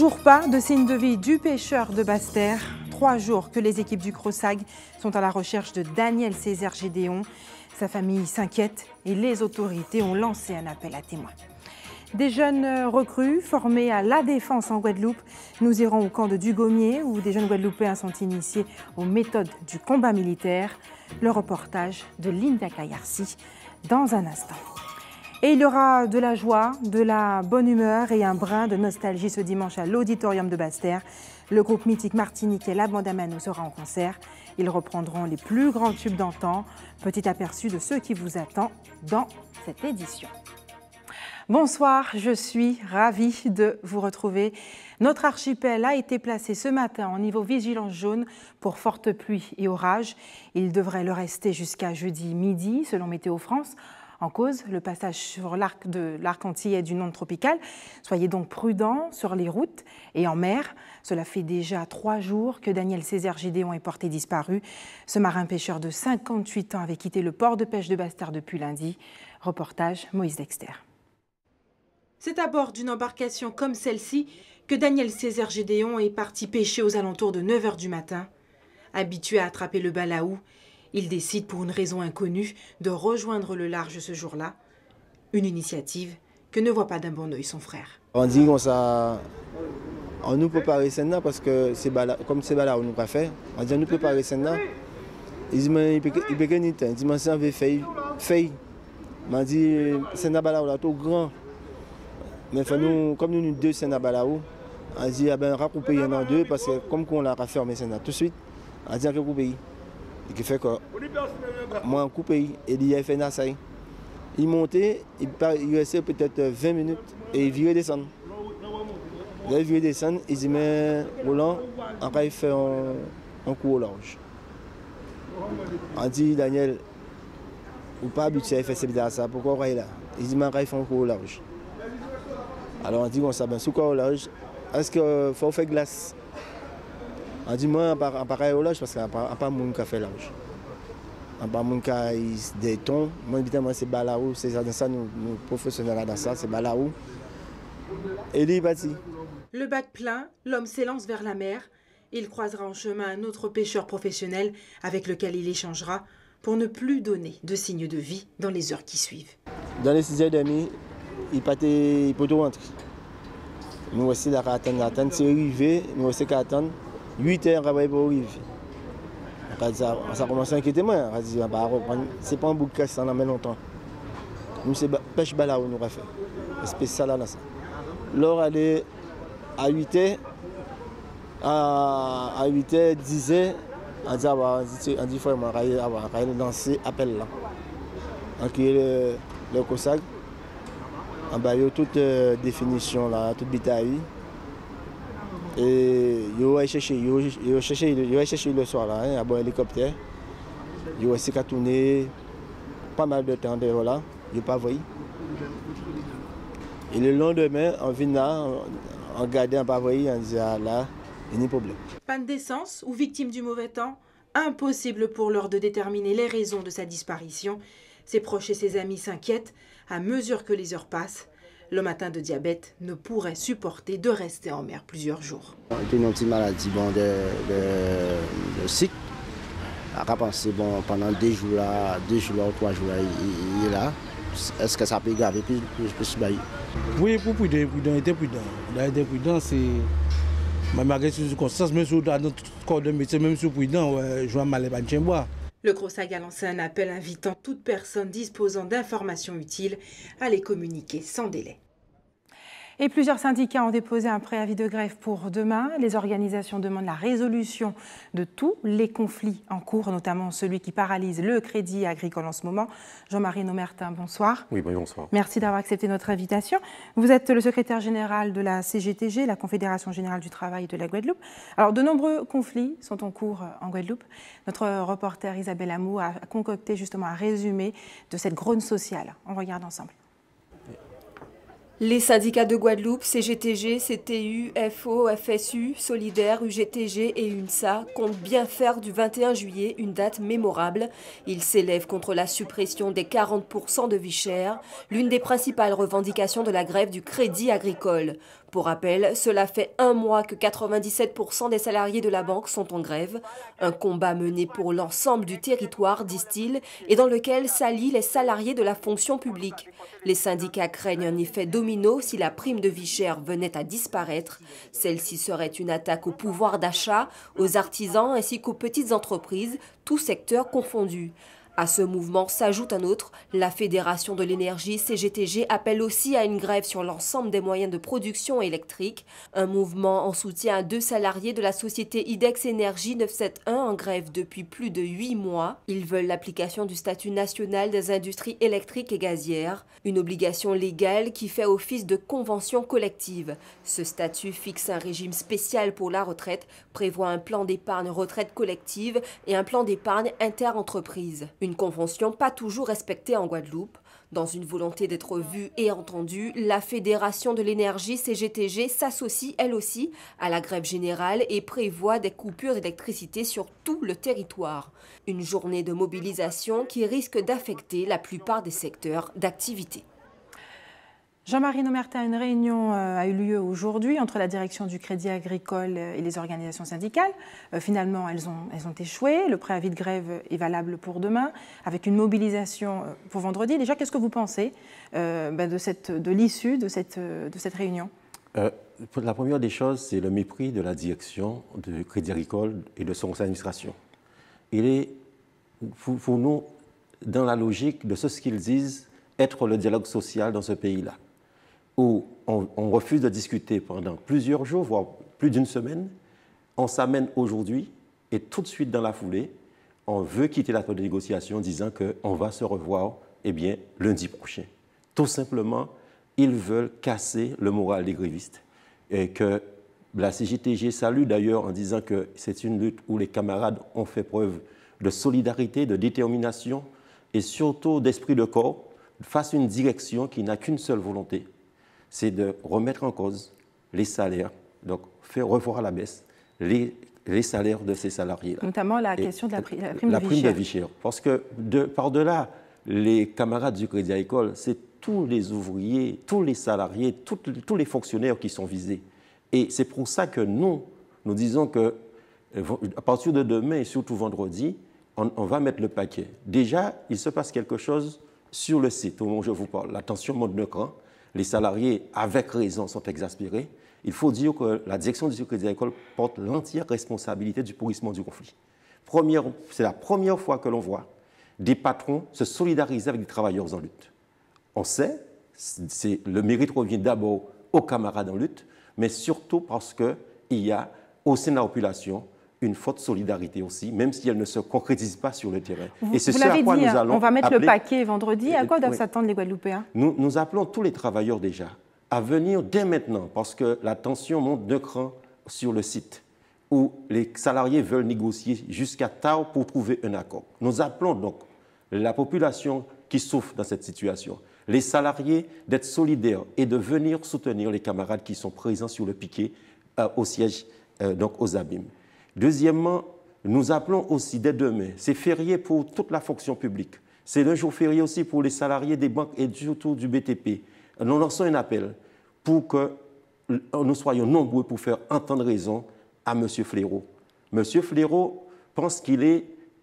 Toujours pas de signe de vie du pêcheur de Basse-Terre. 3 jours que les équipes du CROSAG sont à la recherche de Daniel Césaire Gédéon. Sa famille s'inquiète et les autorités ont lancé un appel à témoins. Des jeunes recrues formés à la défense en Guadeloupe. Nous irons au camp de Dugommier où des jeunes Guadeloupéens sont initiés aux méthodes du combat militaire. Le reportage de Linda Kayarsi dans un instant. Et il y aura de la joie, de la bonne humeur et un brin de nostalgie ce dimanche à l'Auditorium de Basse-Terre. Le groupe mythique martiniquais La Bande à Mano sera en concert. Ils reprendront les plus grands tubes d'antan. Petit aperçu de ce qui vous attend dans cette édition. Bonsoir, je suis ravie de vous retrouver. Notre archipel a été placé ce matin en niveau vigilance jaune pour fortes pluies et orages. Il devrait le rester jusqu'à jeudi midi, selon Météo France. En cause, le passage sur l'arc de l'arc antillais d'une onde tropicale. Soyez donc prudents sur les routes et en mer. Cela fait déjà 3 jours que Daniel Césaire Gédéon est porté disparu. Ce marin pêcheur de 58 ans avait quitté le port de pêche de Basse-Terre depuis lundi. Reportage Moïse Dexter. C'est à bord d'une embarcation comme celle-ci que Daniel Césaire Gédéon est parti pêcher aux alentours de 9 h du matin. Habitué à attraper le balaou, il décide pour une raison inconnue de rejoindre le large ce jour-là. Une initiative que ne voit pas d'un bon œil son frère. On dit qu'on ça, on nous prépare celle-là parce que c'est comme c'est balaou nous pas fait. On dit on nous prépare celle-là. Ils disent mais il peut que ni temps. Ils disent mais ça veut faire. On dit c'est na balaou là tout grand. Mais nous, comme nous deux c'est na balaou, on dit ah ben recouper y en deux parce que comme qu'on l'a fermé celle-là tout de suite, on dit que couper. Et qui fait que moi, je coupe et il a fait Nassaï. Il montait, il restait peut-être 20 minutes et il virait descendre. Là, il virait descendre, il dit mais Roland, après il fait un coup au large. On dit Daniel, ou pas habitué à faire ça, pourquoi il est là? Il dit mais après il fait un coup au large. Alors on dit qu'on s'abonne sous quoi au large? Est-ce qu'il faut faire glace? On dit moi, en pareil au large, parce qu'il n'y a pas de monde qui a fait large. Il n'y a pas de monde qui a des tons. Moi, évidemment, c'est balaou. C'est ça, nous professionnels dans ça, c'est balaou. Et lui, il est parti. Le bac plein, l'homme s'élance vers la mer. Il croisera en chemin un autre pêcheur professionnel avec lequel il échangera pour ne plus donner de signes de vie dans les heures qui suivent. Dans les 6h30, il peut tout rentrer. Nous aussi, là, attendre, c'est arrivé, nous aussi, attendre. 8 heures après pour arriver. Ça commence à inquiéter moi. C'est pas un bouc qui ça en met longtemps. Nous c'est pêche balaou nous fait. Spécial là ça. L'heure elle est à 8 h à 8 h 10 h on dit faut moi lancer appel là. Donc le CROSAG en bas il y a toute définition là, toute détail. Et il va chercher le soir là, à bord hélicoptère. Il va essayer de tourner pas mal de temps derrière là, il n'a pas vu. Et le lendemain, on vient là, on regarde un pas vu, on dit ah, là, il n'y a pas de problème. Panne d'essence ou victime du mauvais temps, impossible pour l'heure de déterminer les raisons de sa disparition. Ses proches et ses amis s'inquiètent à mesure que les heures passent. L'homme atteint de diabète ne pourrait supporter de rester en mer plusieurs jours. Il y a une petite maladie de cycle. Bon, pendant 2 jours là, ou 3 jours là, il est là. Est-ce que ça peut aggraver plus? Oui, pour prudent, il était prudent. C'est malgré ces circonstances, même si dans notre corps de métier, même si prudent, je vois mal les banques bois. Le CROSAG a lancé un appel invitant toute personne disposant d'informations utiles à les communiquer sans délai. Et plusieurs syndicats ont déposé un préavis de grève pour demain. Les organisations demandent la résolution de tous les conflits en cours, notamment celui qui paralyse le crédit agricole en ce moment. Jean-Marie Nomertin, bonsoir. Oui, bonsoir. Merci d'avoir accepté notre invitation. Vous êtes le secrétaire général de la CGTG, la Confédération Générale du Travail de la Guadeloupe. Alors, de nombreux conflits sont en cours en Guadeloupe. Notre reporter Isabelle Amou a concocté justement un résumé de cette grogne sociale. On regarde ensemble. Les syndicats de Guadeloupe, CGTG, CTU, FO, FSU, Solidaire, UGTG et UNSA comptent bien faire du 21 juillet une date mémorable. Ils s'élèvent contre la suppression des 40% de vie chère, l'une des principales revendications de la grève du crédit agricole. Pour rappel, cela fait 1 mois que 97% des salariés de la banque sont en grève. Un combat mené pour l'ensemble du territoire, disent-ils, et dans lequel s'allient les salariés de la fonction publique. Les syndicats craignent un effet domino si la prime de vie chère venait à disparaître. Celle-ci serait une attaque au pouvoir d'achat, aux artisans ainsi qu'aux petites entreprises, tous secteurs confondus. À ce mouvement s'ajoute un autre. La Fédération de l'énergie, CGTG, appelle aussi à une grève sur l'ensemble des moyens de production électrique. Un mouvement en soutien à 2 salariés de la société IDEX Énergie 971 en grève depuis plus de 8 mois. Ils veulent l'application du statut national des industries électriques et gazières, une obligation légale qui fait office de convention collective. Ce statut fixe un régime spécial pour la retraite, prévoit un plan d'épargne retraite collective et un plan d'épargne inter-entreprise. Une convention pas toujours respectée en Guadeloupe. Dans une volonté d'être vue et entendue, la Fédération de l'énergie CGTG s'associe elle aussi à la grève générale et prévoit des coupures d'électricité sur tout le territoire. Une journée de mobilisation qui risque d'affecter la plupart des secteurs d'activité. Jean-Marie Nomertin, une réunion a eu lieu aujourd'hui entre la direction du Crédit Agricole et les organisations syndicales. Finalement, elles ont échoué. Le préavis de grève est valable pour demain, avec une mobilisation pour vendredi. Déjà, qu'est-ce que vous pensez de l'issue de cette réunion? La première des choses, c'est le mépris de la direction du Crédit Agricole et de son conseil d'administration. Il est, pour nous, dans la logique de ce qu'ils disent être le dialogue social dans ce pays-là, où on refuse de discuter pendant plusieurs jours, voire plus d'une semaine. On s'amène aujourd'hui et tout de suite dans la foulée, on veut quitter la table de négociation en disant qu'on va se revoir lundi prochain. Tout simplement, ils veulent casser le moral des grévistes. Et que la CGTG salue d'ailleurs en disant que c'est une lutte où les camarades ont fait preuve de solidarité, de détermination et surtout d'esprit de corps face à une direction qui n'a qu'une seule volonté, c'est de remettre en cause les salaires, donc faire revoir à la baisse les salaires de ces salariés-là. Notamment la question de la prime de vie chère. Parce que par-delà les camarades du Crédit Agricole, c'est tous les ouvriers, tous les salariés, tous les fonctionnaires qui sont visés. Et c'est pour ça que nous disons qu'à partir de demain et surtout vendredi, on va mettre le paquet. Déjà, il se passe quelque chose sur le site au moment où je vous parle. La tension monte d'un cran. Les salariés, avec raison, sont exaspérés. Il faut dire que la direction du Crédit Agricole porte l'entière responsabilité du pourrissement du conflit. C'est la première fois que l'on voit des patrons se solidariser avec des travailleurs en lutte. On sait, le mérite revient d'abord aux camarades en lutte, mais surtout parce qu'il y a au sein de la population une forte solidarité aussi, même si elle ne se concrétise pas sur le terrain. Et c'est ce à quoi nous allons on va mettre le paquet vendredi. À quoi doivent s'attendre les Guadeloupéens? Nous appelons tous les travailleurs déjà à venir dès maintenant, parce que la tension monte d'un cran sur le site, où les salariés veulent négocier jusqu'à tard pour trouver un accord. Nous appelons donc la population qui souffre dans cette situation, les salariés d'être solidaires et de venir soutenir les camarades qui sont présents sur le piquet au siège, donc aux abîmes. Deuxièmement, nous appelons aussi dès demain, c'est férié pour toute la fonction publique, c'est un jour férié aussi pour les salariés des banques et surtout du BTP. Nous lançons un appel pour que nous soyons nombreux pour faire entendre raison à M. Fléraud. M. Fléraud pense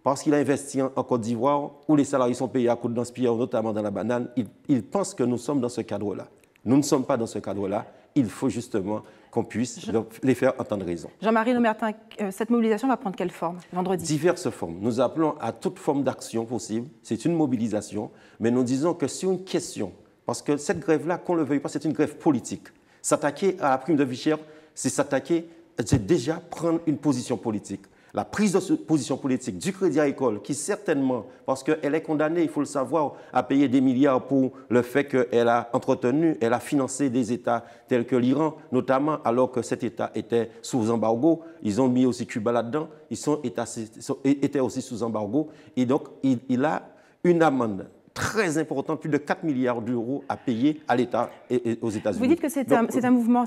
parce qu'il a investi en Côte d'Ivoire, où les salariés sont payés à coups de lance-pierre, notamment dans la banane, il pense que nous sommes dans ce cadre-là. Nous ne sommes pas dans ce cadre-là. Il faut justement qu'on puisse les faire entendre raison. Jean-Marie Nomertin, cette mobilisation va prendre quelle forme vendredi? Diverses formes. Nous appelons à toute forme d'action possible. C'est une mobilisation, mais nous disons que sur une question, parce que cette grève-là, qu'on ne le veuille pas, c'est une grève politique. S'attaquer à la prime de vie chère, c'est déjà prendre une position politique. La prise de position politique du Crédit Agricole, qui certainement, parce qu'elle est condamnée, il faut le savoir, à payer des milliards pour le fait qu'elle a elle a financé des États tels que l'Iran, notamment alors que cet État était sous embargo. Ils ont mis aussi Cuba là-dedans, étaient aussi sous embargo. Et donc, il a une amende très importante, plus de 4 milliards d'euros à payer à l'État et aux États-Unis. Vous dites que c'est un mouvement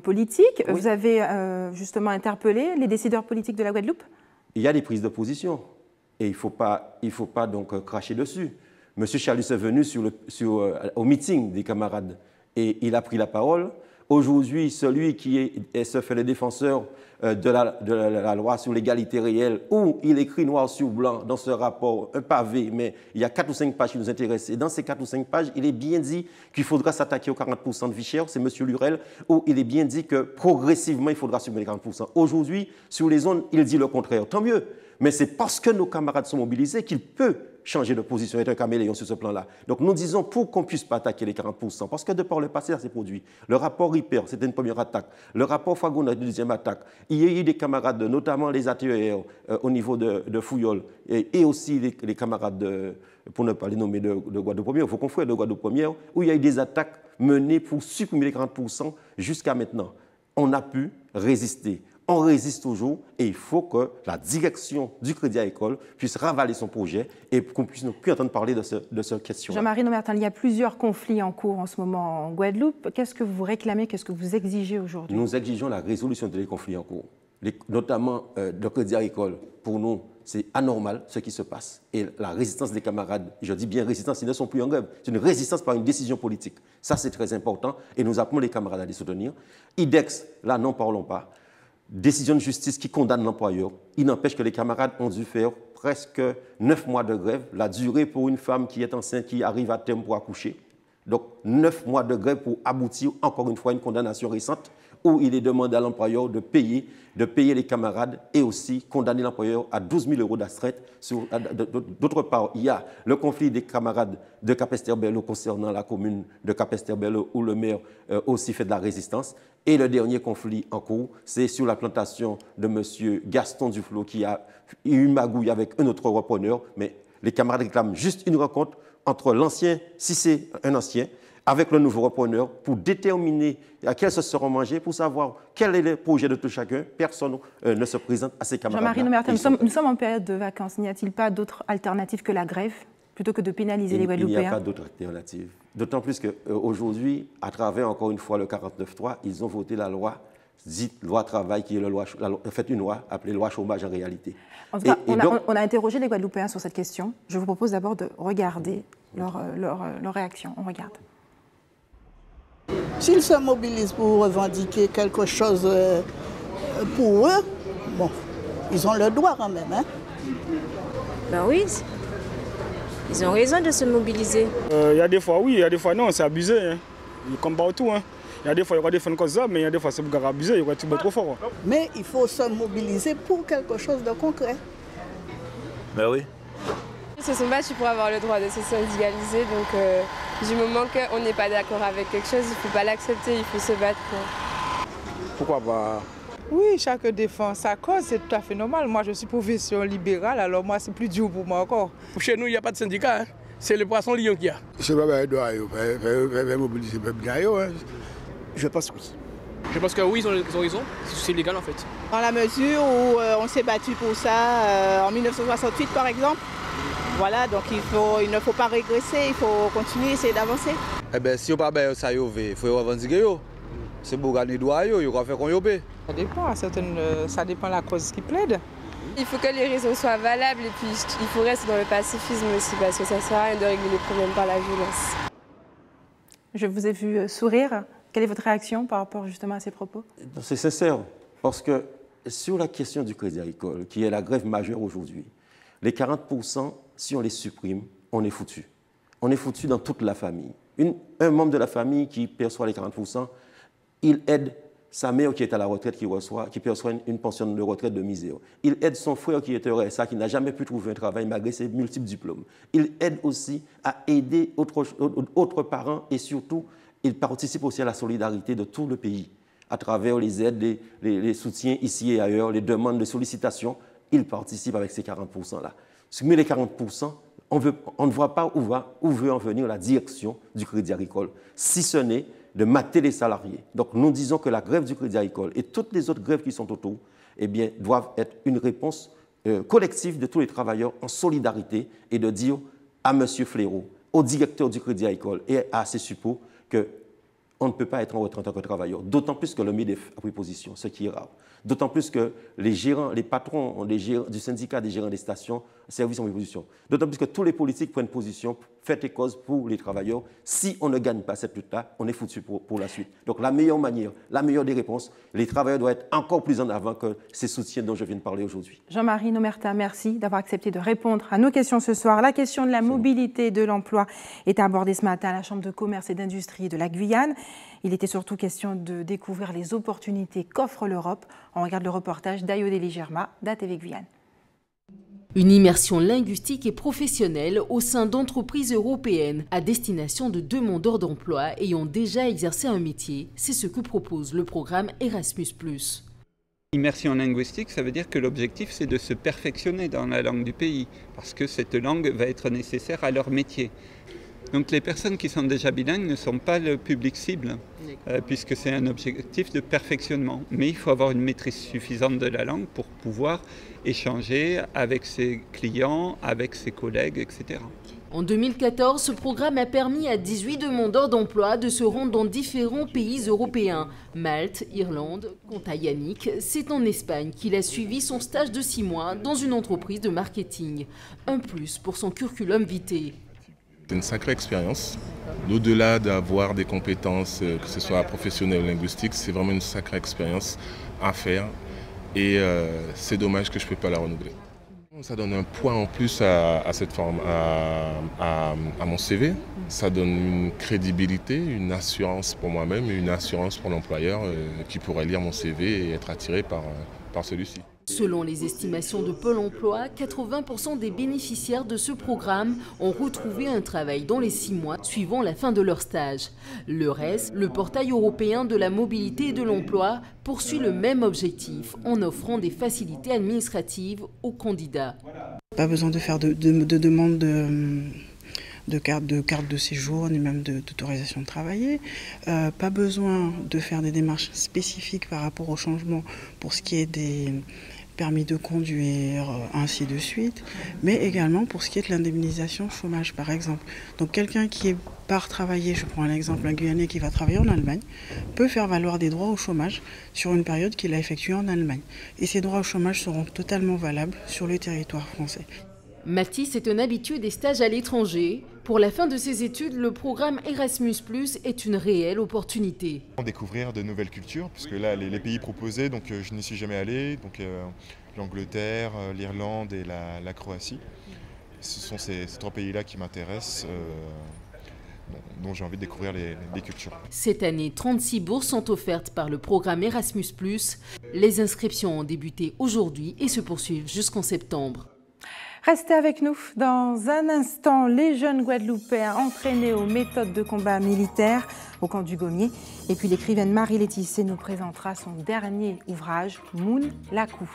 politique. Oui. Vous avez justement interpellé les décideurs politiques de la Guadeloupe? Il y a des prises de position et il ne faut pas donc cracher dessus. M. Chalus est venu au meeting des camarades et il a pris la parole. Aujourd'hui, celui qui se fait le défenseur de la loi sur l'égalité réelle, où il écrit noir sur blanc dans ce rapport, un pavé, mais il y a 4 ou 5 pages qui nous intéressent. Et dans ces 4 ou 5 pages, il est bien dit qu'il faudra s'attaquer aux 40% de vie chère, c'est M. Lurel, où il est bien dit que progressivement, il faudra supprimer les 40%. Aujourd'hui, sur les zones, il dit le contraire. Tant mieux. Mais c'est parce que nos camarades sont mobilisés qu'il peut changer de position, être un caméléon sur ce plan-là. Donc nous disons pour qu'on ne puisse pas attaquer les 40%, parce que de par le passé, ça s'est produit. Le rapport Ripper, c'était une première attaque. Le rapport Fagona, une deuxième attaque. Il y a eu des camarades, notamment les ATER au niveau de Fouillol, et aussi les camarades, pour ne pas les nommer, de Guadeloupe-Première, vos confrères de Guadeloupe-Première, où il y a eu des attaques menées pour supprimer les 40% jusqu'à maintenant. On a pu résister. On résiste toujours et il faut que la direction du Crédit Agricole puisse ravaler son projet et qu'on puisse ne plus entendre parler de cette question. Jean-Marie Nomertin, il y a plusieurs conflits en cours en ce moment en Guadeloupe. Qu'est-ce que vous réclamez, qu'est-ce que vous exigez aujourd'hui? Nous exigeons la résolution des conflits en cours, notamment le Crédit Agricole. Pour nous, c'est anormal ce qui se passe. Et la résistance des camarades, je dis bien résistance, ils ne sont plus en grève. C'est une résistance par une décision politique. Ça, c'est très important et nous appelons les camarades à les soutenir. IDEX, là, n'en parlons pas. Décision de justice qui condamne l'employeur. Il n'empêche que les camarades ont dû faire presque 9 mois de grève, la durée pour une femme qui est enceinte, qui arrive à terme pour accoucher. Donc 9 mois de grève pour aboutir encore une fois à une condamnation récente où il est demandé à l'employeur de payer les camarades et aussi condamner l'employeur à 12 000 € d'astreinte. D'autre part, il y a le conflit des camarades de Capesterre-Belle-Eau concernant la commune de Capesterre-Belle-Eau où le maire aussi fait de la résistance. Et le dernier conflit en cours, c'est sur la plantation de M. Gaston Duflo qui a eu une magouille avec un autre repreneur. Mais les camarades réclament juste une rencontre entre l'ancien, si c'est un ancien, avec le nouveau repreneur pour déterminer à quel se seront mangés, pour savoir quel est le projet de tout chacun. Personne ne se présente à ses camarades. Jean-Marie Nomertin, nous sommes en période de vacances. N'y a-t-il pas d'autre alternative que la grève plutôt que de pénaliser les Guadeloupéens? Il n'y a pas d'autre alternative. D'autant plus qu'aujourd'hui, à travers encore une fois le 49.3, ils ont voté la loi dite loi travail, qui est une loi appelée loi chômage en réalité. En tout cas, on a interrogé les Guadeloupéens sur cette question. Je vous propose d'abord de regarder leur réaction. On regarde. S'ils se mobilisent pour revendiquer quelque chose pour eux, bon, ils ont le droit quand même. Hein? Ben oui, ils ont raison de se mobiliser. Il y a des fois oui, il y a des fois non, c'est abusé. Hein. Comme partout. Hein. Il y a des fois il y aura des fans comme ça, mais il y a des fois c'est pour abuser, il y aura tout trop fort. Hein. Mais il faut se mobiliser pour quelque chose de concret. Ben oui. Ils se sont battus pour avoir le droit de se syndicaliser, donc du moment qu'on n'est pas d'accord avec quelque chose, il ne faut pas l'accepter, il faut se battre pour. Pourquoi pas? Oui, chacun défend sa cause, c'est tout à fait normal. Moi, je suis profession libérale, alors moi, c'est plus dur pour moi encore. Chez nous, il n'y a pas de syndicat, hein. C'est le poisson lion qu'il y a. Je vais mobiliser bien. Je pense que oui. Je pense que oui, ils ont raison, c'est légal en fait. Dans la mesure où on s'est battu pour ça en 1968 par exemple. Voilà, donc il ne faut pas régresser, il faut continuer, essayer d'avancer. Eh bien, si on ne peut pas ça, il faut revendiquer. C'est pour gagner droit, il faut faire qu'on y obéit. Ça dépend, ça dépend de la cause qui plaide. Il faut que les raisons soient valables et puis il faut rester dans le pacifisme aussi parce que ça ne sert à rien de régler les problèmes par la violence. Je vous ai vu sourire. Quelle est votre réaction par rapport justement à ces propos? C'est sincère, parce que sur la question du Crédit Agricole, qui est la grève majeure aujourd'hui, les 40%, si on les supprime, on est foutu. On est foutu dans toute la famille. Un membre de la famille qui perçoit les 40%, il aide sa mère qui est à la retraite, qui perçoit une pension de retraite de misère. Il aide son frère qui est RSA, qui n'a jamais pu trouver un travail malgré ses multiples diplômes. Il aide aussi à aider autres parents et surtout, il participe aussi à la solidarité de tout le pays à travers les aides, les soutiens ici et ailleurs, les demandes de sollicitation. Il participe avec ces 40%-là. Mais les 40%, on ne voit pas où veut en venir la direction du Crédit Agricole, si ce n'est de mater les salariés. Donc nous disons que la grève du Crédit Agricole et toutes les autres grèves qui sont autour, eh bien, doivent être une réponse collective de tous les travailleurs en solidarité et de dire à M. Fléau, au directeur du Crédit Agricole et à ses suppôts on ne peut pas être en retraite en tant que travailleur. D'autant plus que le MEDEF a pris position, ce qui est rare. D'autant plus que les gérants, les patrons du syndicat des gérants des stations, services ont pris position. D'autant plus que tous les politiques prennent position, fait et cause pour les travailleurs. Si on ne gagne pas cette lutte-là, on est foutu pour la suite. Donc la meilleure manière, la meilleure des réponses, les travailleurs doivent être encore plus en avant que ces soutiens dont je viens de parler aujourd'hui. Jean-Marie Nomerta, merci d'avoir accepté de répondre à nos questions ce soir. La question de la mobilité et de l'emploi est abordée ce matin à la Chambre de commerce et d'industrie de la Guyane. Il était surtout question de découvrir les opportunités qu'offre l'Europe. On regarde le reportage d'Ayodélie Germa d'ATV Guyane. Une immersion linguistique et professionnelle au sein d'entreprises européennes à destination de demandeurs d'emploi ayant déjà exercé un métier. C'est ce que propose le programme Erasmus+. Immersion linguistique, ça veut dire que l'objectif, c'est de se perfectionner dans la langue du pays, parce que cette langue va être nécessaire à leur métier. Donc les personnes qui sont déjà bilingues ne sont pas le public cible, puisque c'est un objectif de perfectionnement. Mais il faut avoir une maîtrise suffisante de la langue pour pouvoir échanger avec ses clients, avec ses collègues, etc. En 2014, ce programme a permis à 18 demandeurs d'emploi de se rendre dans différents pays européens. Malte, Irlande. Quant à Yannick, c'est en Espagne qu'il a suivi son stage de 6 mois dans une entreprise de marketing. Un plus pour son curriculum vitae. C'est une sacrée expérience. Au-delà d'avoir des compétences, que ce soit professionnelles ou linguistiques, c'est vraiment une sacrée expérience à faire. Et c'est dommage que je ne peux pas la renouveler. Ça donne un poids en plus à cette forme, à mon CV. Ça donne une crédibilité, une assurance pour moi-même et une assurance pour l'employeur qui pourrait lire mon CV et être attiré par celui-ci. Selon les estimations de Pôle emploi, 80% des bénéficiaires de ce programme ont retrouvé un travail dans les 6 mois suivant la fin de leur stage. Le reste, le portail européen de la mobilité et de l'emploi poursuit le même objectif en offrant des facilités administratives aux candidats. Pas besoin de faire de demande de carte de séjour, ni même d'autorisation de travailler. Pas besoin de faire des démarches spécifiques par rapport au changement pour ce qui est des permis de conduire, ainsi de suite, mais également pour ce qui est de l'indemnisation chômage, par exemple. Donc quelqu'un qui part travailler, je prends un exemple, un Guyanais qui va travailler en Allemagne, peut faire valoir des droits au chômage sur une période qu'il a effectuée en Allemagne. Et ces droits au chômage seront totalement valables sur le territoire français. Mathis est un habitué des stages à l'étranger. Pour la fin de ses études, le programme Erasmus+ est une réelle opportunité. Découvrir de nouvelles cultures, puisque là, les pays proposés, donc je n'y suis jamais allé, donc l'Angleterre, l'Irlande et la Croatie. Ce sont ces 3 pays-là qui m'intéressent, dont j'ai envie de découvrir les cultures. Cette année, 36 bourses sont offertes par le programme Erasmus+. Les inscriptions ont débuté aujourd'hui et se poursuivent jusqu'en septembre. Restez avec nous. Dans un instant, les jeunes Guadeloupéens entraînés aux méthodes de combat militaires au camp du Gommier. Et puis l'écrivaine Marie-Laetitia nous présentera son dernier ouvrage, Moon Lakou.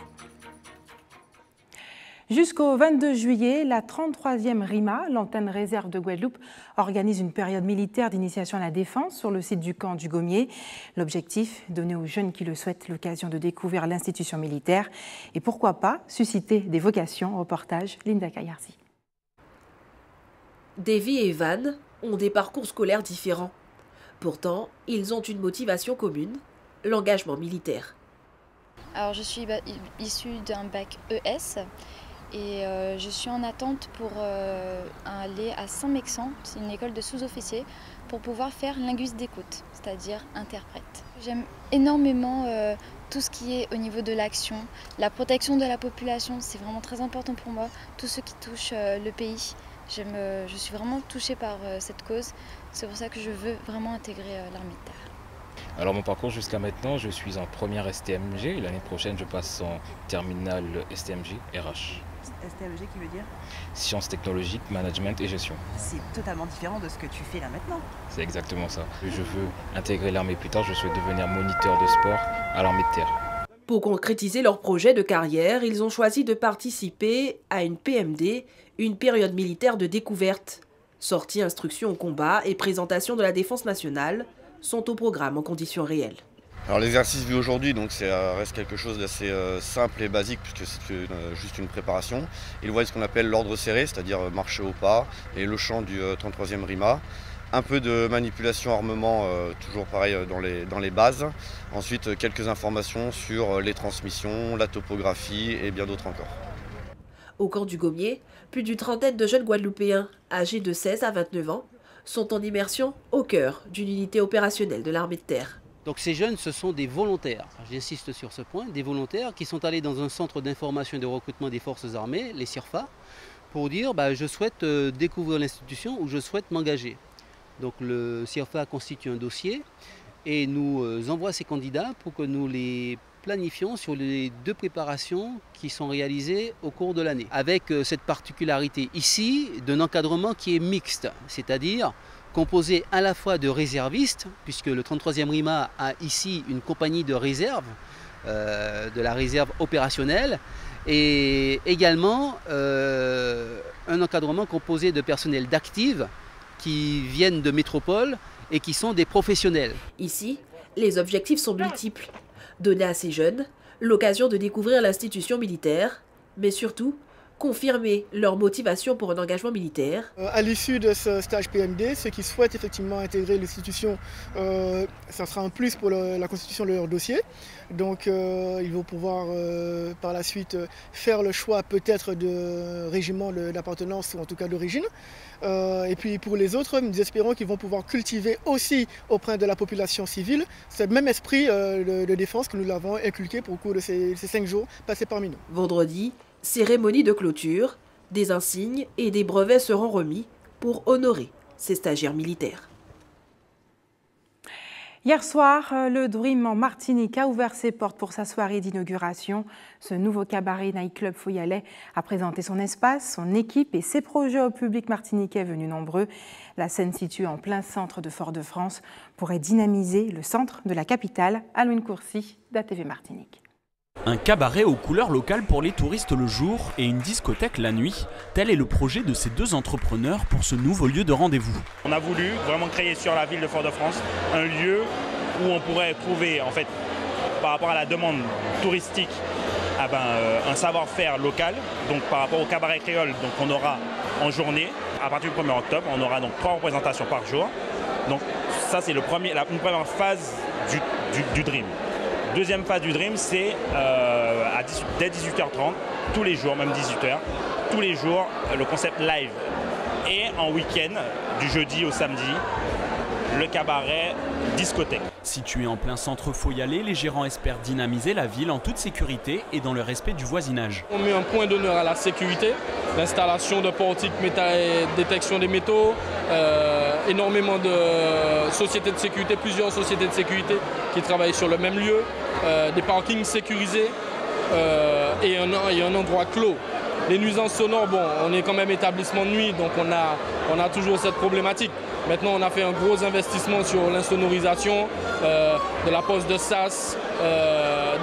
Jusqu'au 22 juillet, la 33e RIMA, l'antenne réserve de Guadeloupe, organise une période militaire d'initiation à la défense sur le site du camp du Gommier. L'objectif, donner aux jeunes qui le souhaitent l'occasion de découvrir l'institution militaire et pourquoi pas susciter des vocations. Reportage Linda Kayarzi. Davy et Evan ont des parcours scolaires différents. Pourtant, ils ont une motivation commune, l'engagement militaire. Alors, je suis issue d'un bac ES. Et je suis en attente pour aller à Saint-Mexan, c'est une école de sous-officiers, pour pouvoir faire linguiste d'écoute, c'est-à-dire interprète. J'aime énormément tout ce qui est au niveau de l'action, la protection de la population, c'est vraiment très important pour moi, tout ce qui touche le pays. Je suis vraiment touchée par cette cause, c'est pour ça que je veux vraiment intégrer l'armée de terre. Alors mon parcours jusqu'à maintenant, je suis en première STMG, l'année prochaine je passe en terminale STMG RH. STMG qui veut dire Sciences technologiques, management et gestion. C'est totalement différent de ce que tu fais là maintenant. C'est exactement ça. Je veux intégrer l'armée plus tard, je souhaite devenir moniteur de sport à l'armée de terre. Pour concrétiser leur projet de carrière, ils ont choisi de participer à une PMD, une période militaire de découverte. Sortie, instruction au combat et présentation de la défense nationale sont au programme en conditions réelles. Alors l'exercice vu aujourd'hui, donc ça reste quelque chose d'assez simple et basique puisque c'est juste une préparation. Ils voient ce qu'on appelle l'ordre serré, c'est-à-dire marcher au pas et le chant du 33e RIMA. Un peu de manipulation armement, toujours pareil dans les bases. Ensuite, quelques informations sur les transmissions, la topographie et bien d'autres encore. Au camp du Gommier, plus d'une trentaine de jeunes Guadeloupéens, âgés de 16 à 29 ans, sont en immersion au cœur d'une unité opérationnelle de l'armée de terre. Donc ces jeunes, ce sont des volontaires, j'insiste sur ce point, des volontaires qui sont allés dans un centre d'information et de recrutement des forces armées, les CIRFA, pour dire je souhaite découvrir l'institution ou je souhaite m'engager. Donc le CIRFA constitue un dossier et nous envoie ces candidats pour que nous les planifions sur les 2 préparations qui sont réalisées au cours de l'année. Avec cette particularité ici d'un encadrement qui est mixte, c'est-à-dire composé à la fois de réservistes, puisque le 33e RIMA a ici une compagnie de réserve, de la réserve opérationnelle, et également un encadrement composé de personnel d'active qui viennent de métropole et qui sont des professionnels. Ici, les objectifs sont multiples. Donner à ces jeunes l'occasion de découvrir l'institution militaire, mais surtout confirmer leur motivation pour un engagement militaire. À l'issue de ce stage PMD, ceux qui souhaitent effectivement intégrer l'institution, ça sera un plus pour la constitution de leur dossier. Donc ils vont pouvoir par la suite faire le choix peut-être de régiment d'appartenance ou en tout cas d'origine. Et puis pour les autres, nous espérons qu'ils vont pouvoir cultiver aussi auprès de la population civile ce même esprit de défense que nous l'avons inculqué au cours de ces 5 jours passés parmi nous. Vendredi, cérémonie de clôture, des insignes et des brevets seront remis pour honorer ces stagiaires militaires. Hier soir, le Dream en Martinique a ouvert ses portes pour sa soirée d'inauguration. Ce nouveau cabaret Nightclub Foyalais a présenté son espace, son équipe et ses projets au public martiniquais venu nombreux. La scène située en plein centre de Fort-de-France pourrait dynamiser le centre de la capitale. Alouine Courcy, d'ATV Martinique. Un cabaret aux couleurs locales pour les touristes le jour et une discothèque la nuit. Tel est le projet de ces 2 entrepreneurs pour ce nouveau lieu de rendez-vous. On a voulu vraiment créer sur la ville de Fort-de-France un lieu où on pourrait trouver, en fait, par rapport à la demande touristique, un savoir-faire local. Donc par rapport au cabaret créole, donc on aura en journée, à partir du 1er octobre, on aura donc 3 représentations par jour. Donc ça c'est une première phase du Dream. Deuxième phase du Dream, c'est dès 18h30, tous les jours, même 18h, tous les jours, le concept live. Et en week-end, du jeudi au samedi, le cabaret discothèque. Situé en plein centre Foyalais, les gérants espèrent dynamiser la ville en toute sécurité et dans le respect du voisinage. On met un point d'honneur à la sécurité, l'installation de portiques détection des métaux, énormément de sociétés de sécurité, plusieurs sociétés de sécurité qui travaillent sur le même lieu, des parkings sécurisés et un endroit clos. Les nuisances sonores, bon, on est quand même établissement de nuit, donc on a toujours cette problématique. Maintenant, on a fait un gros investissement sur l'insonorisation, de la pose de sas,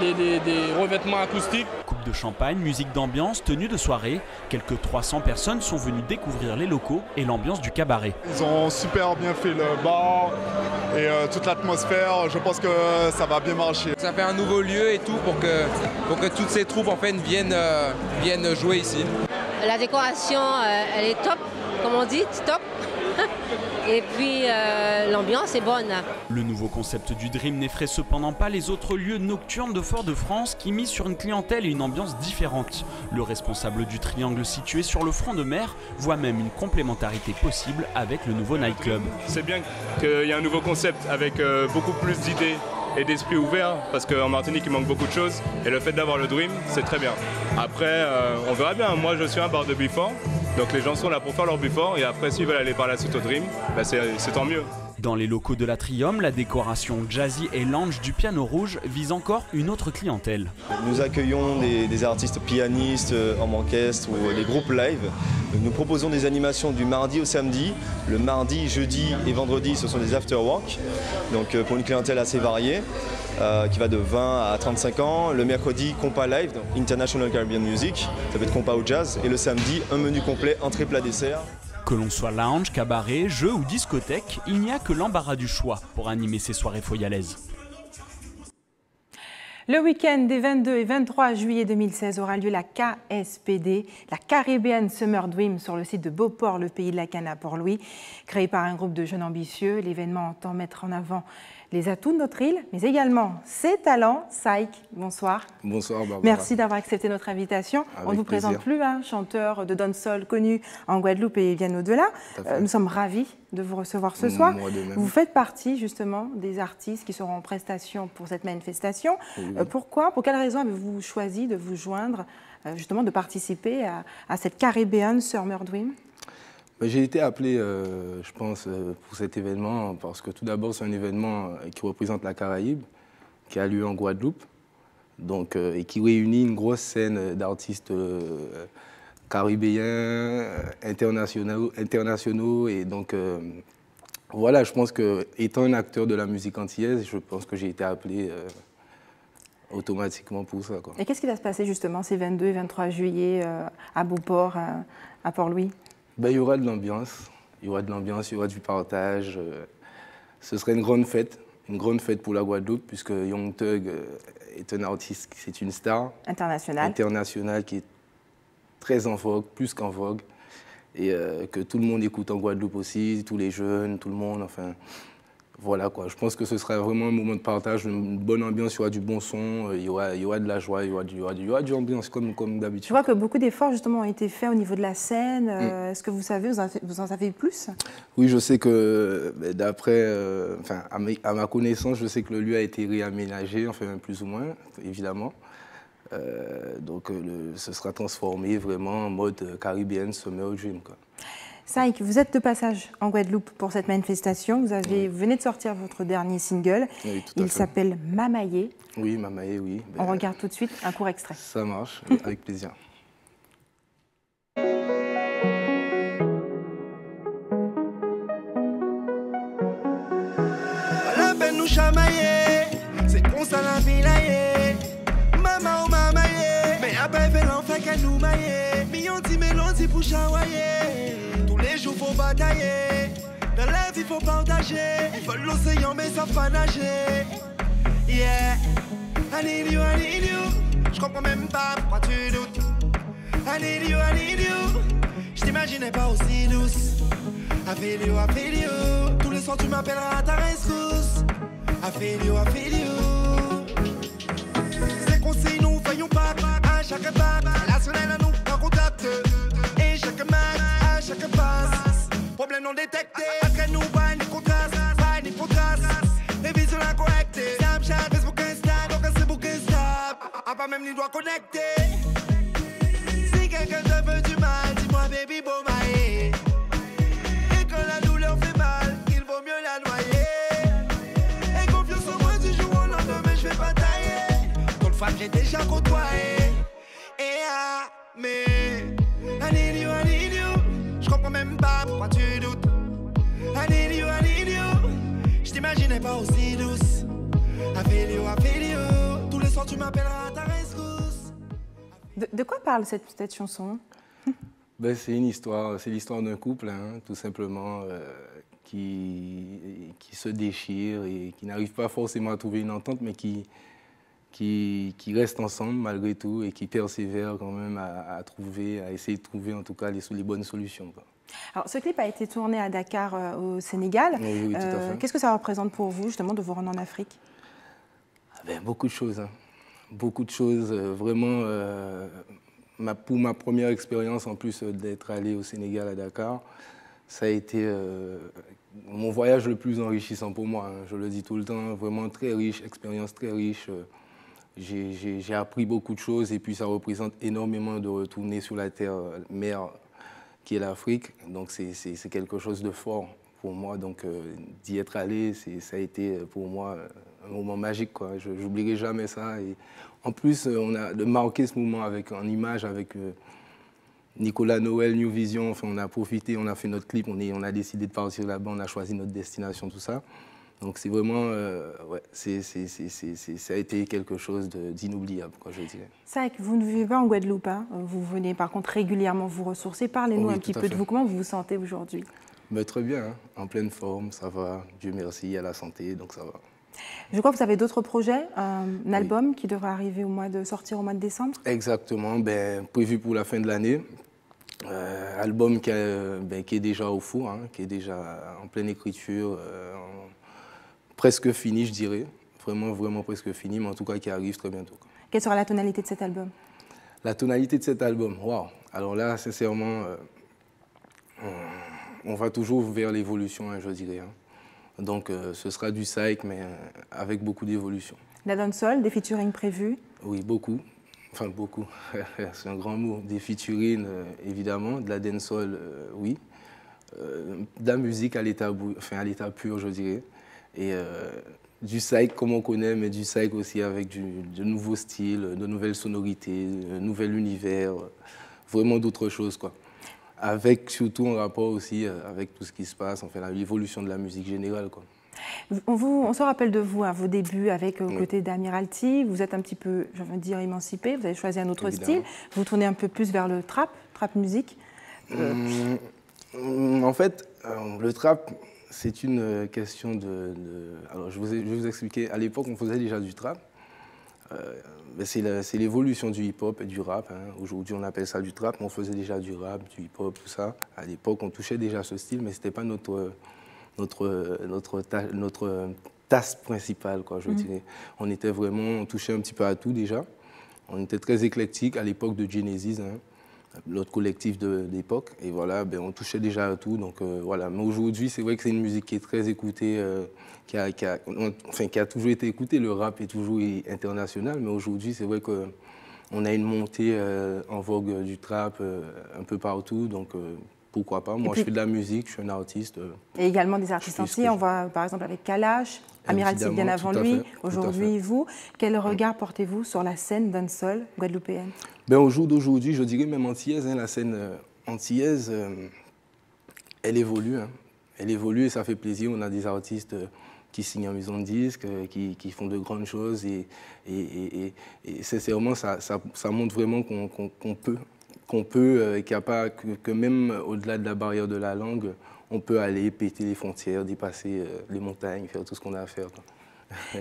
des revêtements acoustiques. Coupe de champagne, musique d'ambiance, tenue de soirée. Quelques 300 personnes sont venues découvrir les locaux et l'ambiance du cabaret. Ils ont super bien fait le bar et toute l'atmosphère. Je pense que ça va bien marcher. Ça fait un nouveau lieu et tout pour que toutes ces troupes en fait viennent jouer ici. La décoration, elle est top, comme on dit, top. Et puis l'ambiance est bonne. Le nouveau concept du Dream n'effraie cependant pas les autres lieux nocturnes de Fort-de-France qui misent sur une clientèle et une ambiance différentes. Le responsable du Triangle situé sur le front de mer voit même une complémentarité possible avec le nouveau nightclub. C'est bien qu'il y ait un nouveau concept avec beaucoup plus d'idées et d'esprit ouvert parce qu'en Martinique il manque beaucoup de choses et le fait d'avoir le Dream c'est très bien. Après on verra bien, moi je suis un bar de Before. Donc les gens sont là pour faire leur Before et après s'ils veulent aller par la suite au Dream, c'est tant mieux. Dans les locaux de l'Atrium, la décoration jazzy et lounge du piano rouge vise encore une autre clientèle. Nous accueillons des artistes pianistes en orchestre ou des groupes live. Nous proposons des animations du mardi au samedi. Le mardi, jeudi et vendredi, ce sont des after-work, donc pour une clientèle assez variée. Qui va de 20 à 35 ans. Le mercredi, compas live, donc International Caribbean Music, ça peut être compas ou jazz. Et le samedi, un menu complet, entrée, plat, dessert. Que l'on soit lounge, cabaret, jeu ou discothèque, il n'y a que l'embarras du choix pour animer ces soirées foyalaises. Le week-end des 22 et 23 juillet 2016 aura lieu la KSPD, la Caribbean Summer Dream, sur le site de Beauport, le pays de la canne à Port-Louis. Créé par un groupe de jeunes ambitieux, l'événement entend mettre en avant les atouts de notre île, mais également ses talents. Saïk, bonsoir. Bonsoir Barbara. Merci d'avoir accepté notre invitation. On ne vous présente plus, hein, chanteur de dancehall connu en Guadeloupe et bien au-delà. Nous sommes ravis de vous recevoir ce soir. Vous faites partie justement des artistes qui seront en prestation pour cette manifestation. Pourquoi, pour quelle raison avez-vous choisi de vous joindre, justement de participer à cette Caribbean Summer Dream? J'ai été appelé, je pense, pour cet événement parce que tout d'abord, c'est un événement qui représente la Caraïbe, qui a lieu en Guadeloupe, donc, et qui réunit une grosse scène d'artistes caribéens, internationaux. Et donc, voilà, je pense que, étant un acteur de la musique antillaise, je pense que j'ai été appelé automatiquement pour ça, quoi. Et qu'est-ce qui va se passer justement ces 22 et 23 juillet à Beauport, à Port-Louis? Il y aura de l'ambiance, il y aura du partage. Ce serait une grande fête pour la Guadeloupe, puisque Young Thug est un artiste, c'est une star internationale qui est très en vogue, plus qu'en vogue, et que tout le monde écoute en Guadeloupe aussi, tous les jeunes, tout le monde, enfin... Voilà quoi, je pense que ce sera vraiment un moment de partage, une bonne ambiance, il y aura du bon son, il y aura de la joie, il y aura de l'ambiance comme d'habitude. Je vois que beaucoup d'efforts justement ont été faits au niveau de la scène. Est-ce que vous savez, vous en savez plus? Oui, je sais que d'après, à ma connaissance, je sais que le lieu a été réaménagé, enfin plus ou moins, évidemment. Donc ce sera transformé vraiment en mode Caribbean Summer Dream, quoi. Saïk, vous êtes de passage en Guadeloupe pour cette manifestation. Vous venez de sortir votre dernier single. Oui, il s'appelle Mamaye. Oui, Mamaye, oui. On regarde tout de suite un court extrait. Ça marche, avec plaisir. La peine nous chamailler, c'est qu'on s'en a vilaillé. Maman ou mamaye, mais après fait l'enfer qu'elle nous maille. Millions de mélodie pour chawailler. Tous les jours faut batailler, dans la vie faut partager. Ils veulent l'océan mais savent pas nager. Yeah, I need you, je comprends même pas pourquoi tu doutes. I need you, je t'imaginais pas aussi douce. I feel you, tous les soirs tu m'appelleras à ta rescousse. I feel you. C'est qu'on sait nous voyons pas à chaque pas. La semaine à nous en contact. Et chaque match, à chaque passe. Problème non détecté. Après nous, pas ni contraste. Les visions incorrectes. Snapchat, Facebook, Insta. Donc Facebook, Insta. A pas même ni doigt connecté. Si quelqu'un te veut du mal, dis-moi baby bomaye. Et quand la douleur fait mal, il vaut mieux la noyer. Et confiance en moi du jour au lendemain, je vais pas tailler. Ton femme j'ai déjà côtoyé. Et mais I need you, je comprends même pas pourquoi tu doutes. I need you, je t'imaginais pas aussi douce. I feel you, tous les soirs tu m'appelleras à ta rescousse. De quoi parle cette chanson? C'est une histoire, c'est l'histoire d'un couple, hein, tout simplement, qui se déchire et qui n'arrive pas forcément à trouver une entente, mais qui restent ensemble malgré tout et qui persévèrent quand même à essayer de trouver en tout cas les bonnes solutions, quoi. Alors, ce clip a été tourné à Dakar, au Sénégal. Oui, tout à fait. Qu'est-ce que ça représente pour vous, justement, de vous rendre en Afrique? Beaucoup de choses. Hein. Beaucoup de choses. Vraiment, pour ma première expérience, en plus d'être allé au Sénégal, à Dakar, ça a été mon voyage le plus enrichissant pour moi. Hein. Je le dis tout le temps, vraiment très riche, expérience très riche. J'ai appris beaucoup de choses et puis ça représente énormément de retourner sur la terre-mère qui est l'Afrique. Donc c'est quelque chose de fort pour moi. Donc d'y être allé, ça a été pour moi un moment magique, quoi. Je n'oublierai jamais ça. Et en plus, on a de marquer ce moment en image avec Nicolas Noël, New Vision. Enfin, on a profité, on a fait notre clip, on a décidé de partir là-bas, on a choisi notre destination, tout ça. Donc c'est vraiment, ça a été quelque chose d'inoubliable, quoi, je dirais. Saïk, vous ne vivez pas en Guadeloupe, hein. Vous venez par contre régulièrement vous ressourcer. Parlez-nous un petit peu de vous, comment vous vous sentez aujourd'hui? Très bien, hein. En pleine forme, ça va, Dieu merci, à la santé, donc ça va. Je crois que vous avez d'autres projets, un album qui devrait arriver sortir au mois de décembre. Exactement, prévu pour la fin de l'année. Album qui est déjà au four, hein, qui est déjà en pleine écriture, presque fini, je dirais. Vraiment presque fini, mais en tout cas qui arrive très bientôt. Quelle sera la tonalité de cet album? La tonalité de cet album, waouh! Alors là, sincèrement, on va toujours vers l'évolution, hein, je dirais. Hein. Donc ce sera du psych, mais avec beaucoup d'évolution. La dancehall, des featuring prévus? Oui, beaucoup. Enfin, beaucoup. C'est un grand mot. Des featuring, évidemment. De la dancehall, oui. De la musique à l'état pur, je dirais. Et du psych comme on connaît, mais du psych aussi avec de nouveaux styles, de nouvelles sonorités, de nouvel univers, vraiment d'autres choses, quoi. Avec surtout un rapport aussi avec tout ce qui se passe, enfin l'évolution de la musique générale, quoi. On se rappelle de vous à vos débuts avec aux côtés d'Amiralty. Vous êtes un petit peu, je veux dire, émancipé. Vous avez choisi un autre style. Vous tournez un peu plus vers le trap music. En fait, le trap, c'est une question alors, je vais vous expliquer. À l'époque, on faisait déjà du trap. C'est l'évolution du hip-hop et du rap. Hein. Aujourd'hui, on appelle ça du trap, mais on faisait déjà du rap, du hip-hop, tout ça. À l'époque, on touchait déjà ce style, mais ce n'était pas notre tasse principale, quoi, je dirais. On touchait un petit peu à tout déjà. On était très éclectique à l'époque de Genesis, hein, l'autre collectif de l'époque. Et voilà, on touchait déjà à tout. Donc, voilà. Mais aujourd'hui, c'est vrai que c'est une musique qui est très écoutée, qui a toujours été écoutée. Le rap est toujours international, mais aujourd'hui, c'est vrai qu'on a une montée en vogue du trap un peu partout. Donc, pourquoi pas? Moi, je fais de la musique, je suis un artiste. Et également des artistes entiers. On voit par exemple avec Kalash, Amiralty bien avant lui, aujourd'hui vous. Quel regard portez-vous sur la scène dancehall guadeloupéenne? Au jour d'aujourd'hui, je dirais même antillaise, hein, la scène antillaise, elle évolue. Hein. Elle évolue et ça fait plaisir. On a des artistes qui signent en maison de disques, qui font de grandes choses. Et sincèrement, ça montre vraiment que même au-delà de la barrière de la langue, on peut aller péter les frontières, dépasser les montagnes, faire tout ce qu'on a à faire.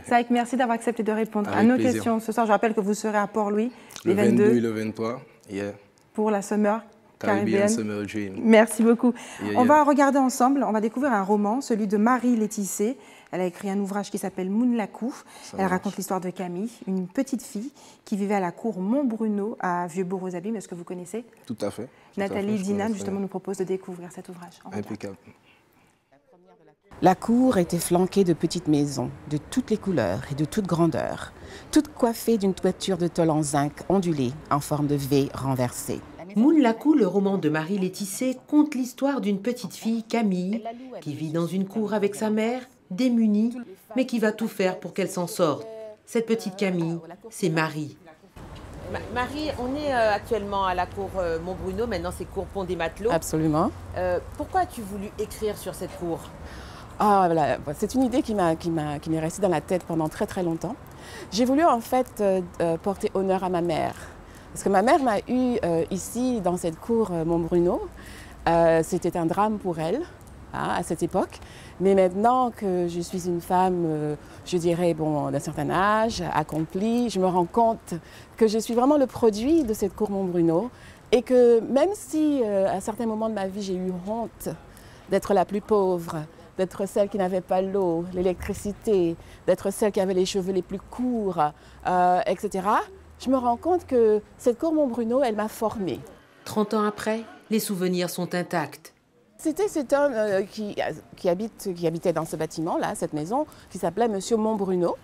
Saïk, merci d'avoir accepté de répondre à nos questions ce soir. Je rappelle que vous serez à Port-Louis les 22 et le 23 pour la Summer Caribbean Summer Dream. Merci beaucoup. On va regarder ensemble, on va découvrir un roman, celui de Marie Laetissé. Elle a écrit un ouvrage qui s'appelle Mounlakou. Elle raconte l'histoire de Camille, une petite fille qui vivait à la cour Montbruno à Vieux-Bourg-aux-Abîmes. Est-ce que vous connaissez? Tout à fait. Nathalie Dinan, justement, nous propose de découvrir cet ouvrage. Impeccable. La cour était flanquée de petites maisons, de toutes les couleurs et de toutes grandeurs, toutes coiffées d'une toiture de tôle en zinc ondulée en forme de V renversée. Mounlakou, le roman de Marie Laetissé, conte l'histoire d'une petite fille, Camille, qui vit dans une cour avec sa mère, démunie, mais qui va tout faire pour qu'elle s'en sorte. Cette petite Camille, c'est Marie. Marie, on est actuellement à la cour Montbruno, maintenant c'est cour Pont des Matelots. Absolument. Pourquoi as-tu voulu écrire sur cette cour? Voilà. C'est une idée qui m'est restée dans la tête pendant très très longtemps. J'ai voulu en fait porter honneur à ma mère. Parce que ma mère m'a eu ici dans cette cour Montbruno. C'était un drame pour elle à cette époque. Mais maintenant que je suis une femme, je dirais, d'un certain âge, accomplie, je me rends compte que je suis vraiment le produit de cette cour Montbruno. Et que même si à certains moments de ma vie j'ai eu honte d'être la plus pauvre, d'être celle qui n'avait pas l'eau, l'électricité, d'être celle qui avait les cheveux les plus courts, etc., je me rends compte que cette cour Montbruno, elle m'a formée. 30 ans après, les souvenirs sont intacts. C'était cet homme qui habitait dans ce bâtiment-là, cette maison, qui s'appelait Monsieur Montbruno.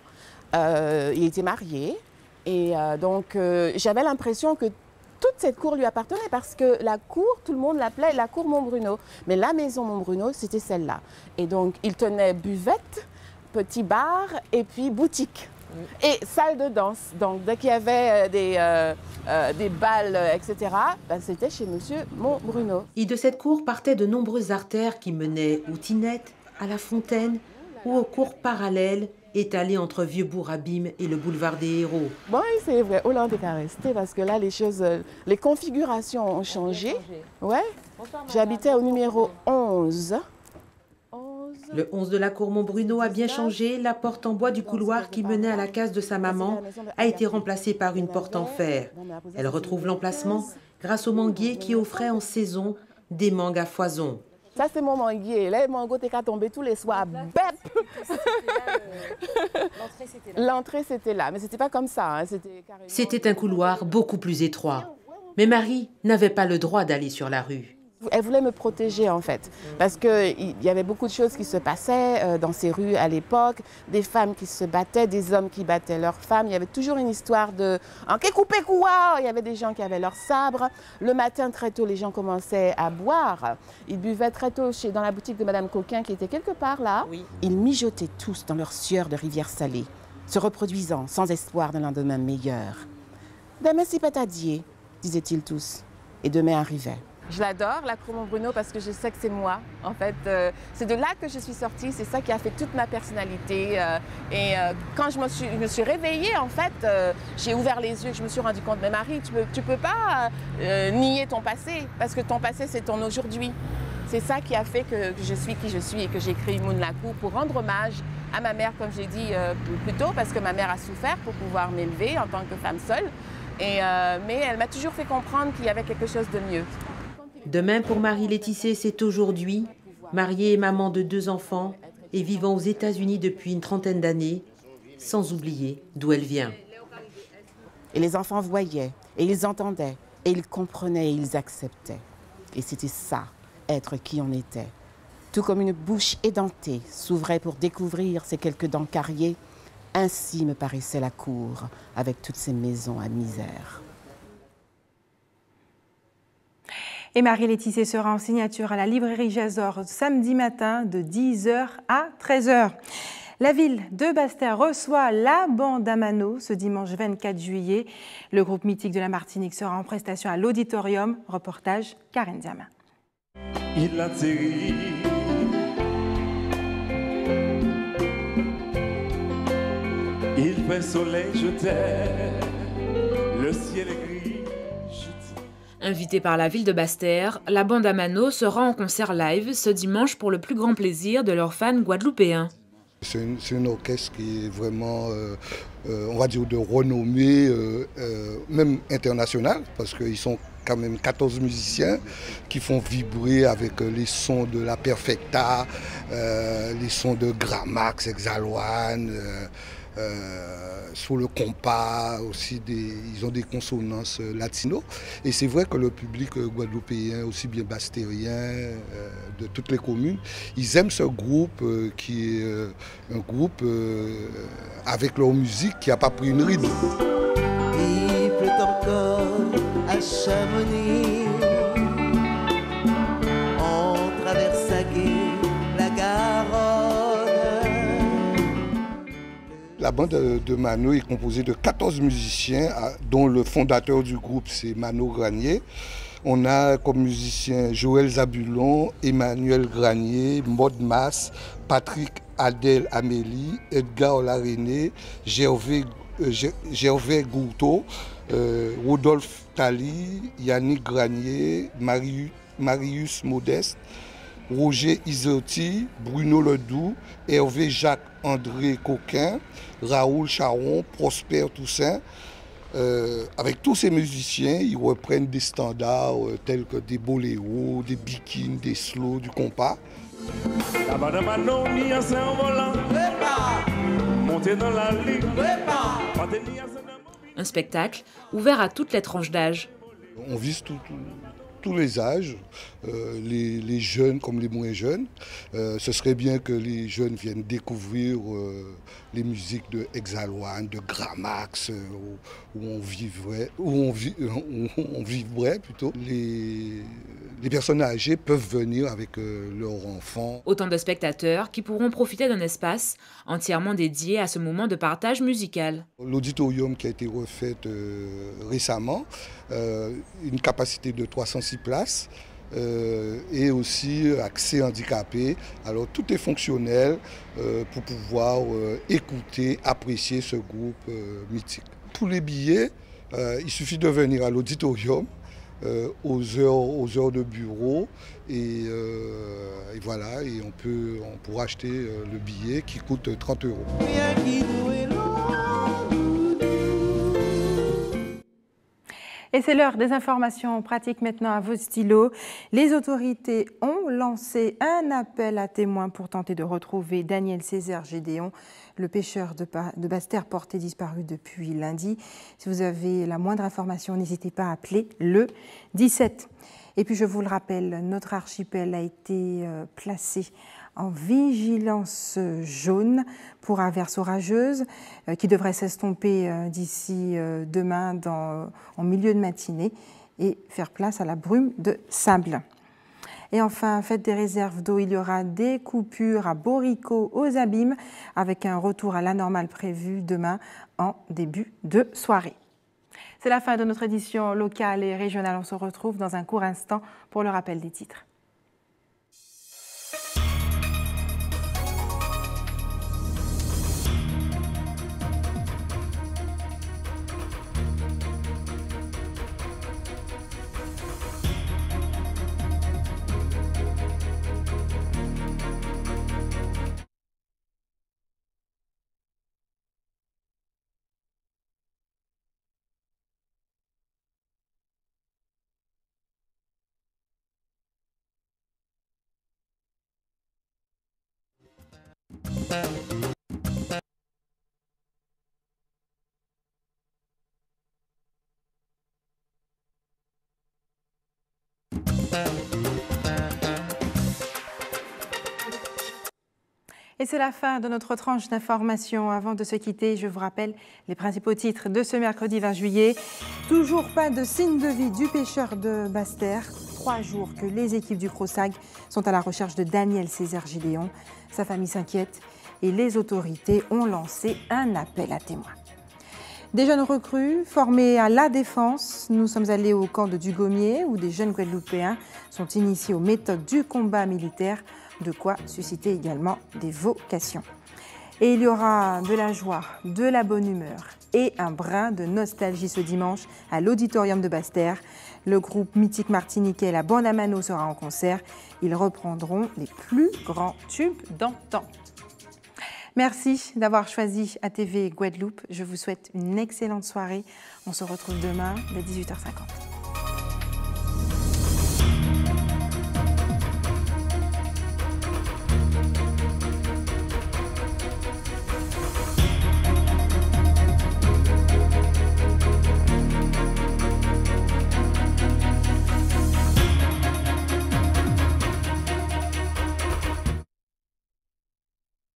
Il était marié et donc j'avais l'impression que toute cette cour lui appartenait parce que la cour, tout le monde l'appelait la cour Montbruno. Mais la maison Montbruno, c'était celle-là. Et donc, il tenait buvette, petit bar et puis boutique. Et salle de danse. Donc, dès qu'il y avait des balles, etc., c'était chez Monsieur Montbruno. Et de cette cour partaient de nombreuses artères qui menaient aux Tinettes, à la Fontaine ou aux cours parallèles étalées entre Vieux-Bourg-Abîmes et le boulevard des Héros. Oui, c'est vrai. Hollande n'est pas resté parce que là, les configurations ont changé. Ouais. J'habitais au numéro 11. Le 11 de la cour Montbruno a bien changé. La porte en bois du couloir qui menait à la case de sa maman a été remplacée par une porte en fer. Elle retrouve l'emplacement grâce au manguier qui offrait en saison des mangues à foison. Ça, c'est mon manguier. Là, le mango était tombé tous les soirs. L'entrée, c'était là. Mais ce n'était pas comme ça. Hein. C'était un couloir beaucoup plus étroit. Mais Marie n'avait pas le droit d'aller sur la rue. Elle voulait me protéger en fait, parce qu'il y avait beaucoup de choses qui se passaient dans ces rues à l'époque, des femmes qui se battaient, des hommes qui battaient leurs femmes, il y avait toujours une histoire de « il y avait des gens qui avaient leurs sabres. Le matin très tôt, les gens commençaient à boire, ils buvaient très tôt dans la boutique de Madame Coquin qui était quelque part là. Oui. Ils mijotaient tous dans leur sueur de rivière salée, se reproduisant sans espoir d'un lendemain meilleur. « Demain c'est patadier », disaient-ils tous, et demain arrivait. Je l'adore, la cour Montbruno, parce que je sais que c'est moi. En fait, c'est de là que je suis sortie, c'est ça qui a fait toute ma personnalité. Quand je me suis réveillée, en fait, j'ai ouvert les yeux et je me suis rendu compte, mais Marie, tu peux pas nier ton passé, parce que ton passé, c'est ton aujourd'hui. C'est ça qui a fait que je suis qui je suis et que j'ai créé Moon Lacour pour rendre hommage à ma mère, comme j'ai dit plus tôt, parce que ma mère a souffert pour pouvoir m'élever en tant que femme seule. Mais elle m'a toujours fait comprendre qu'il y avait quelque chose de mieux. Demain, pour Marie Laetissé, c'est aujourd'hui. Mariée et maman de 2 enfants et vivant aux États-Unis depuis une trentaine d'années, sans oublier d'où elle vient. Et les enfants voyaient, et ils entendaient, et ils comprenaient, et ils acceptaient. Et c'était ça, être qui on était. Tout comme une bouche édentée s'ouvrait pour découvrir ces quelques dents carriées, ainsi me paraissait la cour, avec toutes ces maisons à misère. Et Marie Laetissé sera en signature à la librairie Jazor samedi matin de 10h à 13h. La ville de Basse-Terre reçoit la bande à Mano ce dimanche 24 juillet. Le groupe mythique de la Martinique sera en prestation à l'Auditorium. Reportage Karen Diama. Il atterrit. Il fait soleil, je t'aime. Le ciel est gris. Invitée par la ville de Basse-Terre, la bande à Mano sera en concert live ce dimanche pour le plus grand plaisir de leurs fans guadeloupéens. C'est une orchestre qui est vraiment, on va dire, de renommée, même internationale, parce qu'ils sont quand même 14 musiciens qui font vibrer avec les sons de la Perfecta, les sons de Gramax, Exaloane, sur le compas aussi, ils ont des consonances latino. Et c'est vrai que le public guadeloupéen, aussi bien bastérien, de toutes les communes, ils aiment ce groupe qui est un groupe avec leur musique qui n'a pas pris une ride. Il pleut encore à Chamonix, on traverse la Garonne. La bande de Mano est composée de 14 musiciens, dont le fondateur du groupe, c'est Mano Granier. On a comme musiciens Joël Zabulon, Emmanuel Granier, Maud Mas, Patrick Adèle Amélie, Edgar Olaréné, Gervais Gourteau, Rodolphe Tali, Yannick Granier, Marius Modeste, Roger Isotti, Bruno Ledoux, Hervé Jacques-André Coquin, Raoul Charon, Prosper Toussaint. Avec tous ces musiciens, ils reprennent des standards tels que des boléros, des bikines, des slows, du compas. Un spectacle ouvert à toutes les tranches d'âge. On vise tous les âges, les jeunes comme les moins jeunes. Ce serait bien que les jeunes viennent découvrir les musiques de Exaloane, de Gramax, où on vivrait plutôt. Les personnes âgées peuvent venir avec leurs enfants. Autant de spectateurs qui pourront profiter d'un espace entièrement dédié à ce moment de partage musical. L'auditorium qui a été refait récemment, une capacité de 306 places et aussi accès handicapé. Alors tout est fonctionnel pour pouvoir écouter, apprécier ce groupe mythique. Pour les billets, il suffit de venir à l'auditorium aux heures de bureau. Et voilà, et on pourra acheter le billet qui coûte 30 €. Et c'est l'heure des informations pratiques maintenant à vos stylos. Les autorités ont lancé un appel à témoins pour tenter de retrouver Daniel Césaire Gédéon, le pêcheur de Basse-Terre porté disparu depuis lundi. Si vous avez la moindre information, n'hésitez pas à appeler le 17. Et puis je vous le rappelle, notre archipel a été placé en vigilance jaune pour averses orageuses qui devraient s'estomper d'ici demain en milieu de matinée et faire place à la brume de sable. Et enfin, faites des réserves d'eau, il y aura des coupures à Borico, aux Abîmes, avec un retour à la normale prévu demain en début de soirée. C'est la fin de notre édition locale et régionale. On se retrouve dans un court instant pour le rappel des titres. Et c'est la fin de notre tranche d'information. Avant de se quitter, je vous rappelle les principaux titres de ce mercredi 20 juillet. Toujours pas de signe de vie du pêcheur de Basse-Terre. 3 jours que les équipes du CROSAG sont à la recherche de Daniel Césaire Gédéon. Sa famille s'inquiète et les autorités ont lancé un appel à témoins. Des jeunes recrues formés à la défense. Nous sommes allés au camp de Dugommier où des jeunes Guadeloupéens sont initiés aux méthodes du combat militaire. De quoi susciter également des vocations. Et il y aura de la joie, de la bonne humeur et un brin de nostalgie ce dimanche à l'auditorium de Basse-Terre. Le groupe mythique martiniquais, la bande à Mano, sera en concert. Ils reprendront les plus grands tubes d'antan. Merci d'avoir choisi ATV Guadeloupe. Je vous souhaite une excellente soirée. On se retrouve demain dès 18h50.